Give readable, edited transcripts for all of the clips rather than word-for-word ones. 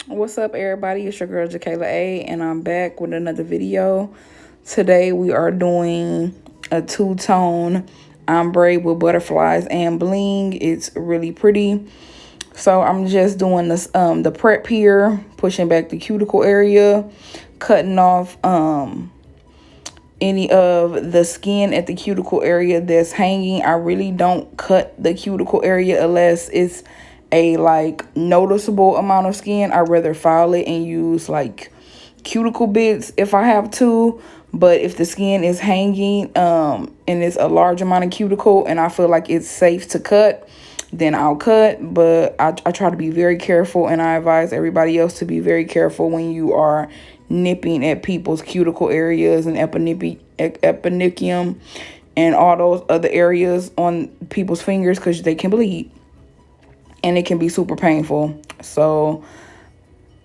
What's up, everybody? It's your girl Jakayla A, and I'm back with another video. Today we are doing a two-tone ombre with butterflies and bling. It's really pretty. So I'm just doing this the prep here, pushing back the cuticle area, cutting off any of the skin at the cuticle area that's hanging. I really don't cut the cuticle area unless it's a noticeable amount of skin. I rather file it and use cuticle bits if I have to. But if the skin is hanging and it's a large amount of cuticle and I feel like it's safe to cut, then I'll cut. But I try to be very careful, and I advise everybody else to be very careful when you are nipping at people's cuticle areas and epinicium and all those other areas on people's fingers, because they can bleed and it can be super painful. So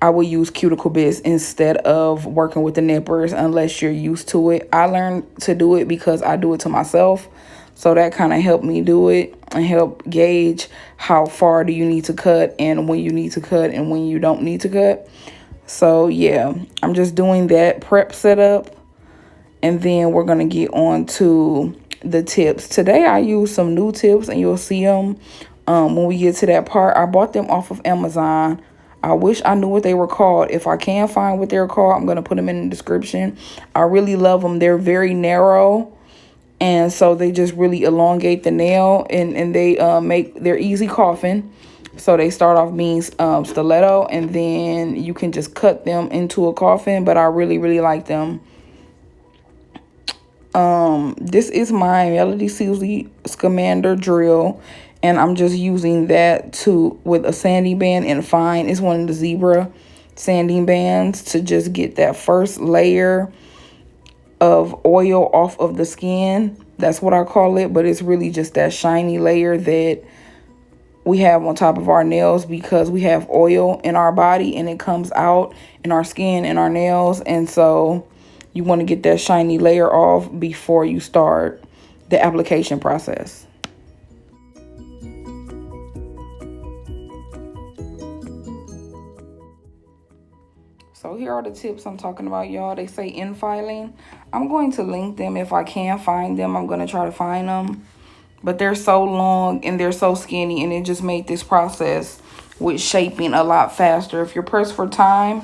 I will use cuticle bits instead of working with the nippers unless you're used to it. I learned to do it because I do it to myself. So that kind of helped me do it and help gauge how far do you need to cut and when you need to cut and when you don't need to cut. So yeah, I'm just doing that prep setup, and then we're going to get on to the tips. Today I use some new tips, and you'll see them when we get to that part. I bought them off of Amazon. I wish I knew what they were called. If I can find what they're called, I'm going to put them in the description. I really love them. They're very narrow, and so they just really elongate the nail, and they're easy coffin. So they start off being stiletto, and then you can just cut them into a coffin. But I really, really like them. This is my Melody Susie Scamander drill, and I'm just using that with a sanding band and fine. It's one of the zebra sanding bands to just get that first layer of oil off of the skin. That's what I call it, but it's really just that shiny layer that we have on top of our nails because we have oil in our body and it comes out in our skin and our nails. And so you want to get that shiny layer off before you start the application process. So here are the tips I'm talking about, y'all. They say infiling. I'm going to link them if I can find them. I'm going to try to find them. But they're so long and they're so skinny, and it just made this process with shaping a lot faster. If you're pressed for time,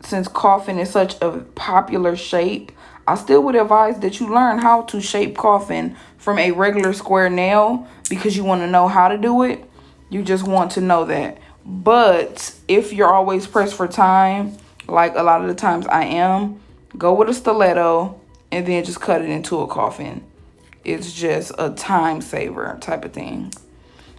since coffin is such a popular shape, I still would advise that you learn how to shape coffin from a regular square nail because you want to know how to do it. You just want to know that. But if you're always pressed for time, like a lot of the times I am, go with a stiletto and then just cut it into a coffin. It's just a time saver type of thing.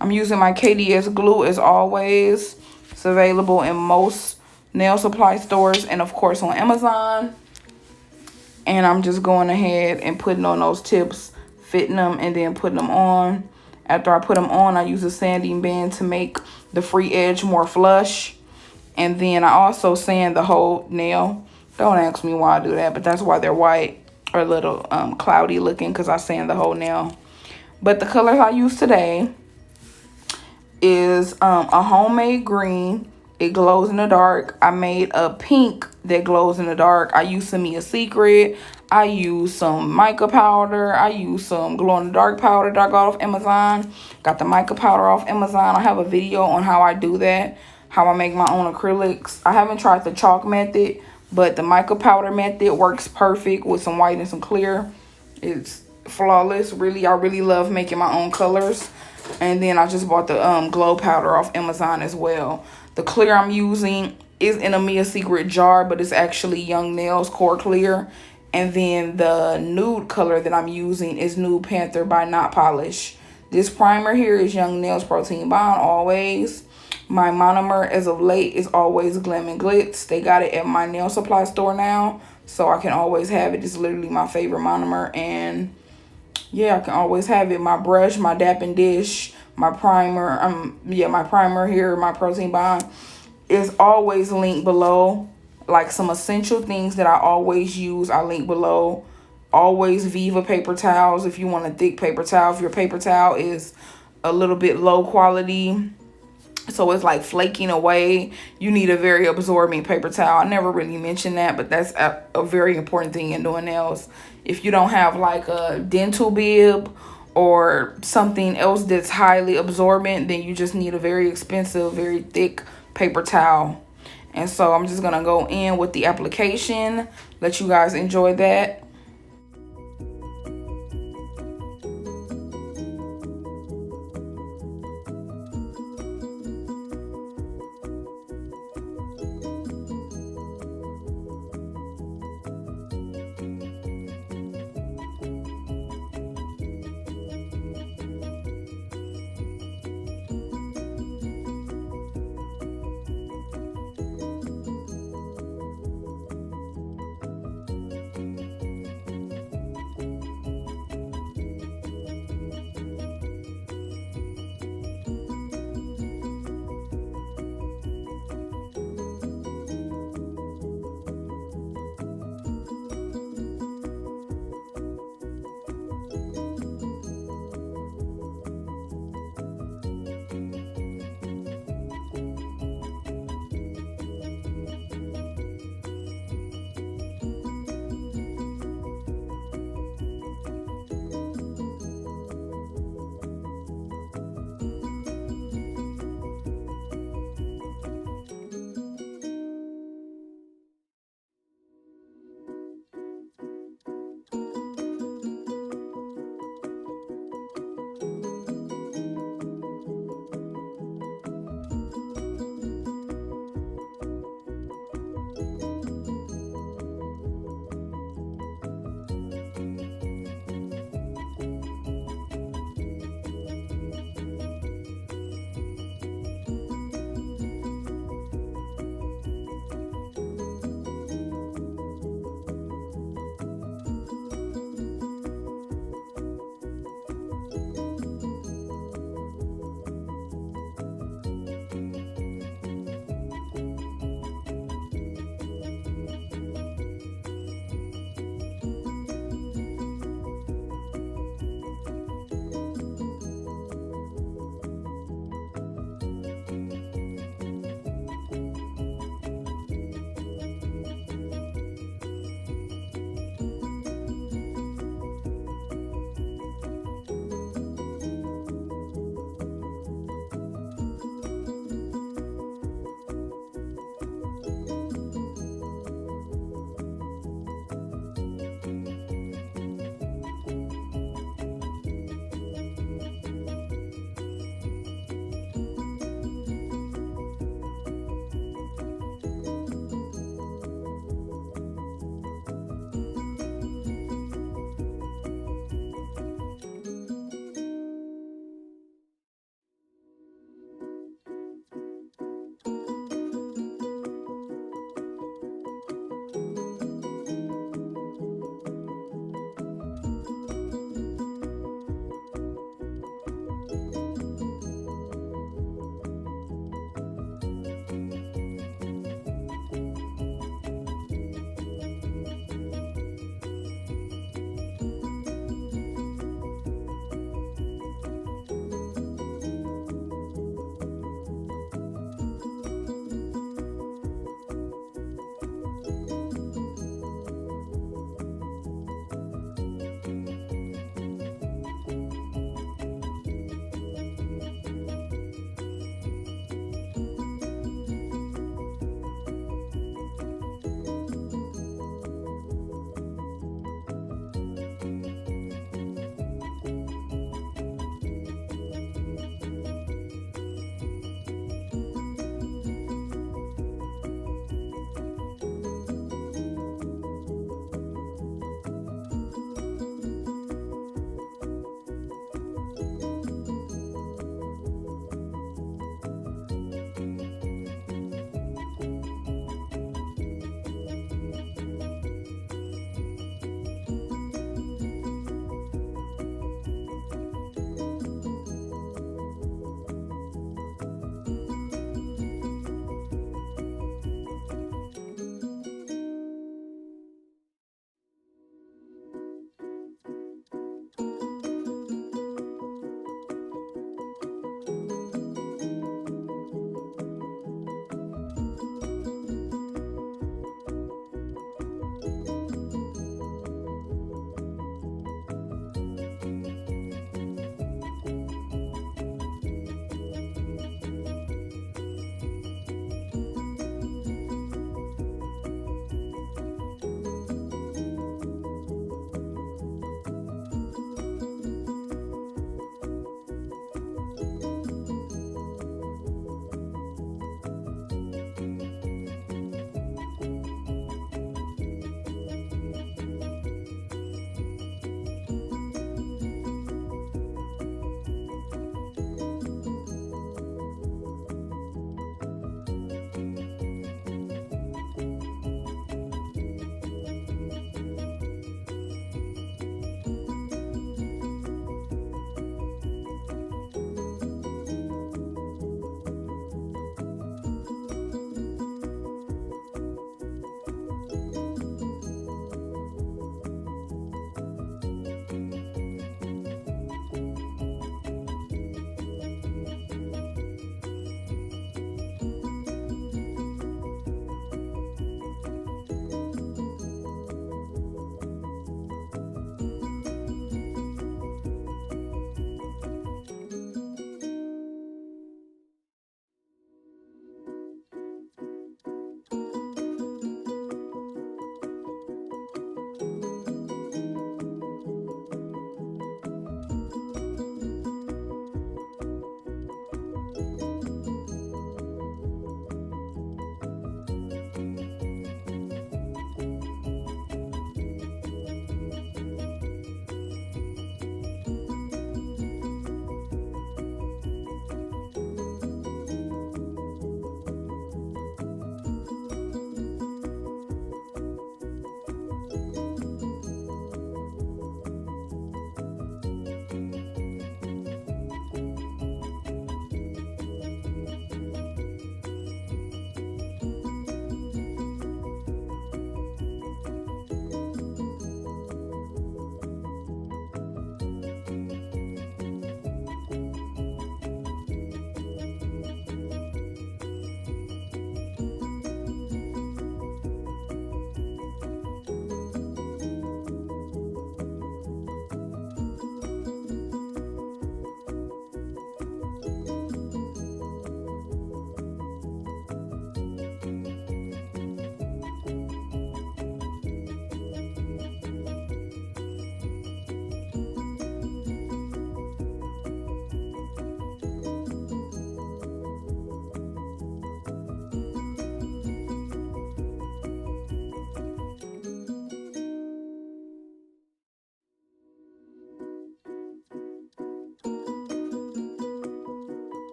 I'm using my KDS glue as always. It's available in most nail supply stores and of course on Amazon. And I'm just going ahead and putting on those tips, fitting them, and then putting them on. After I put them on, I use a sanding band to make the free edge more flush. And then I also sand the whole nail. Don't ask me why I do that, but that's why they're white or a little cloudy looking, because I sand the whole nail. But the colors I use today is a homemade green. It glows in the dark. I made a pink that glows in the dark. I use some Mia Secret. I use some mica powder. I use some glow in the dark powder that I got off Amazon. Got the mica powder off Amazon. I have a video on how I do that, how I make my own acrylics. I haven't tried the chalk method, but the mica powder method works perfect with some white and some clear. It's flawless. Really, I really love making my own colors. And then I just bought the glow powder off Amazon as well. The clear I'm using is in a Mia Secret jar, but it's actually Young Nails Core Clear. And then the nude color that I'm using is Nude Panther by Not Polish. This primer here is Young Nails Protein Bond always. My monomer as of late is always Glam and Glitz. They got it at my nail supply store now, so I can always have it. It's literally my favorite monomer, and yeah, I can always have it. My brush, my Dap and Dish, my primer, my primer here, my Protein Bond is always linked below. Like some essential things that I always use, I link below. Always Viva paper towels if you want a thick paper towel. If your paper towel is a little bit low quality, so it's like flaking away. You need a very absorbing paper towel. I never really mentioned that, but that's a very important thing in doing nails. If you don't have like a dental bib or something else that's highly absorbent, then you just need a very expensive, very thick paper towel. And so I'm just gonna go in with the application, let you guys enjoy that.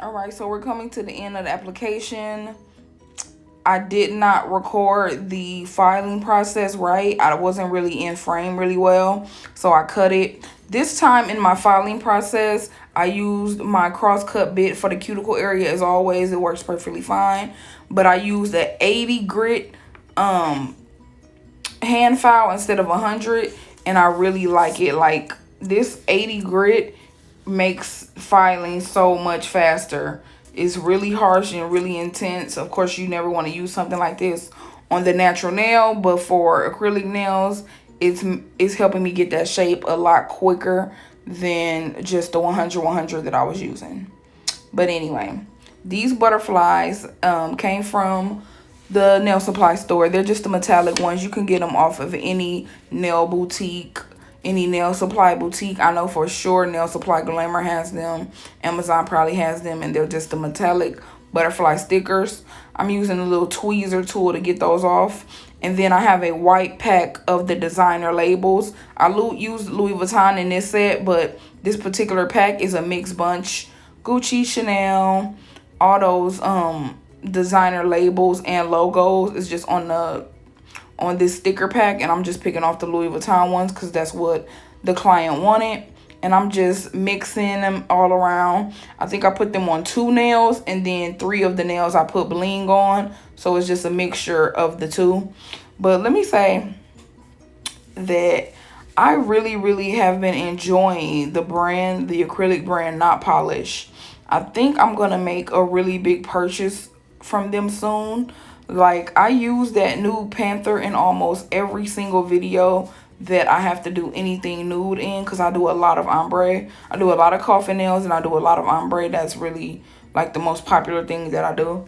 All right, so we're coming to the end of the application. I did not record the filing process right. I wasn't really in frame really well, so I cut it. This time in my filing process, I used my cross-cut bit for the cuticle area as always. It works perfectly fine. But I used an 80 grit hand file instead of 100, and I really like it. Like, this 80 grit makes filing so much faster. It's really harsh and really intense. Of course, you never want to use something like this on the natural nail, but for acrylic nails, it's helping me get that shape a lot quicker than just the 100 that I was using. But anyway, these butterflies came from the nail supply store. They're just the metallic ones. You can get them off of any nail boutique, any nail supply boutique. I know for sure Nail Supply Glamour has them. Amazon probably has them, and they're just the metallic butterfly stickers. I'm using a little tweezer tool to get those off. And then I have a white pack of the designer labels. I used Louis Vuitton in this set, but this particular pack is a mixed bunch. Gucci, Chanel, all those designer labels and logos is just on this sticker pack, and I'm just picking off the Louis Vuitton ones because that's what the client wanted. And I'm just mixing them all around. I think I put them on 2 nails, and then 3 of the nails I put bling on. So it's just a mixture of the 2. But let me say that I really, really have been enjoying the brand, the acrylic brand, Not Polish. I think I'm going to make a really big purchase from them soon. Like, I use that nude panther in almost every single video that I have to do anything nude in, because I do a lot of ombre. I do a lot of coffin nails, and I do a lot of ombre. That's really like the most popular thing that I do.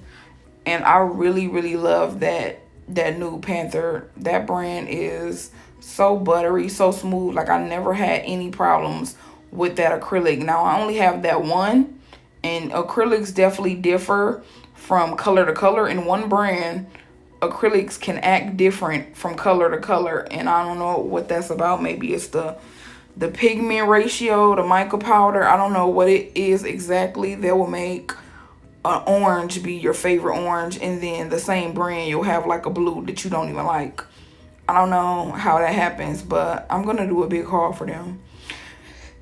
And I really, really love that nude panther. That brand is so buttery, so smooth. Like, I never had any problems with that acrylic. Now, I only have that one, and acrylics definitely differ from color to color. In one brand, acrylics can act different from color to color, and I don't know what that's about. Maybe it's the pigment ratio, the mica powder. I don't know what it is exactly that will make an orange be your favorite orange, and then the same brand you'll have like a blue that you don't even like. I don't know how that happens, but I'm gonna do a big haul for them.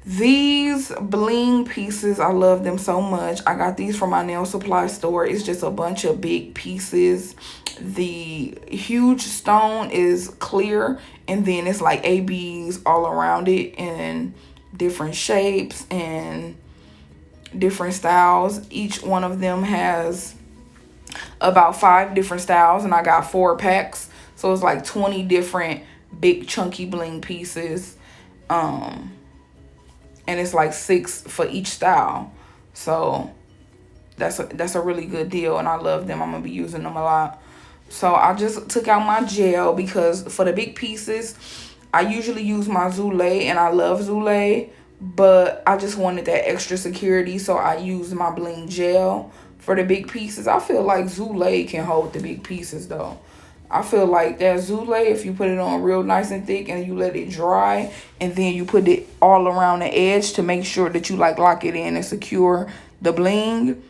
These bling pieces, I love them so much. I got these from my nail supply store. It's just a bunch of big pieces. The huge stone is clear, and then it's like ABs all around it in different shapes and different styles. Each one of them has about 5 different styles, and I got 4 packs. So it's like 20 different big chunky bling pieces. And it's like 6 for each style. So that's a really good deal, and I love them. I'm gonna be using them a lot. So I just took out my gel, because for the big pieces, I usually use my Zulay, and I love Zulay, but I just wanted that extra security, so I used my bling gel for the big pieces. I feel like Zulay can hold the big pieces though. I feel like that Zulay, if you put it on real nice and thick and you let it dry, and then you put it all around the edge to make sure that you like lock it in and secure the bling,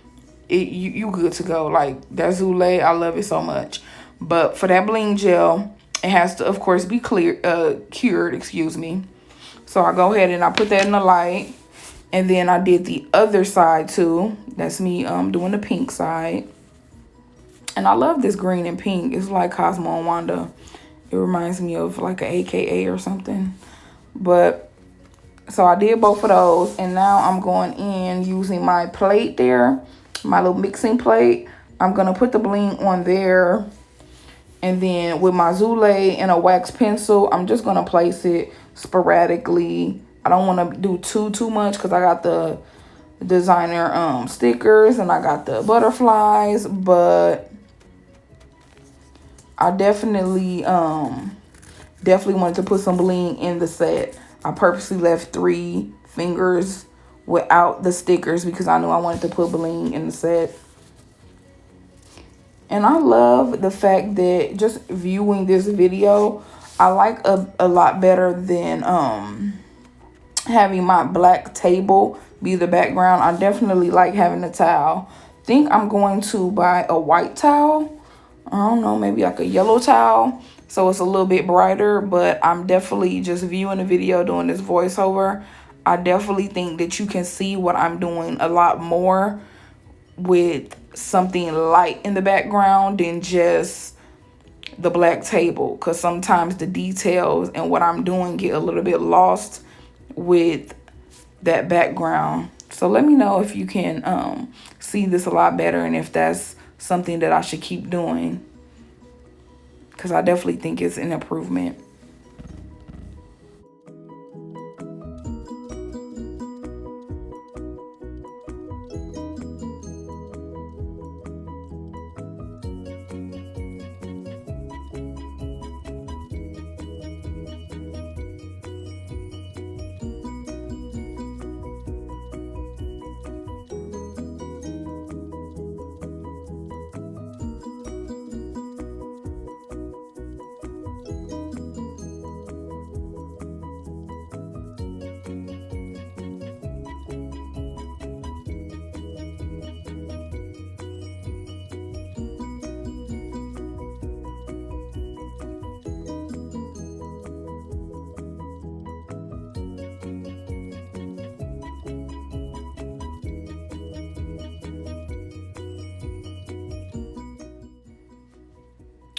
you good to go. Like, that Zulay, I love it so much. But for that bling gel, it has to, of course, be cured, excuse me. So I go ahead and I put that in the light, and then I did the other side too. That's me doing the pink side. And I love this green and pink. It's like Cosmo and Wanda. It reminds me of like an AKA or something. But, so I did both of those. And now I'm going in using my plate there. My little mixing plate. I'm going to put the bling on there. And then with my Zulay and a wax pencil, I'm just going to place it sporadically. I don't want to do too much, because I got the designer stickers and I got the butterflies. But I definitely wanted to put some bling in the set. I purposely left 3 fingers without the stickers, because I knew I wanted to put bling in the set. And I love the fact that just viewing this video, I like a lot better than having my black table be the background. I definitely like having a towel. Think I'm going to buy a white towel. I don't know, maybe like a yellow towel, so it's a little bit brighter. But I'm definitely just viewing the video, doing this voiceover. I definitely think that you can see what I'm doing a lot more with something light in the background than just the black table, because sometimes the details and what I'm doing get a little bit lost with that background. So let me know if you can see this a lot better, and if that's something that I should keep doing, because I definitely think it's an improvement.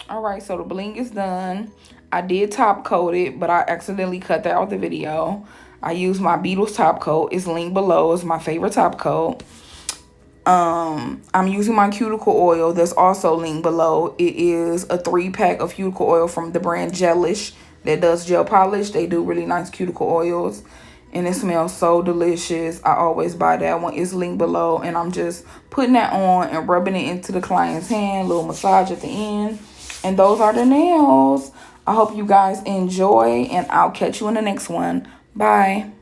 All right, so the bling is done. I did top coat it, but I accidentally cut that out the video. I used my Beetles top coat. It's linked below. It's my favorite top coat. I'm using my cuticle oil that's also linked below. It is a 3-pack of cuticle oil from the brand Gelish that does gel polish. They do really nice cuticle oils, and it smells so delicious. I always buy that one. It's linked below, and I'm just putting that on and rubbing it into the client's hand, little massage at the end. And those are the nails. I hope you guys enjoy, and I'll catch you in the next one. Bye.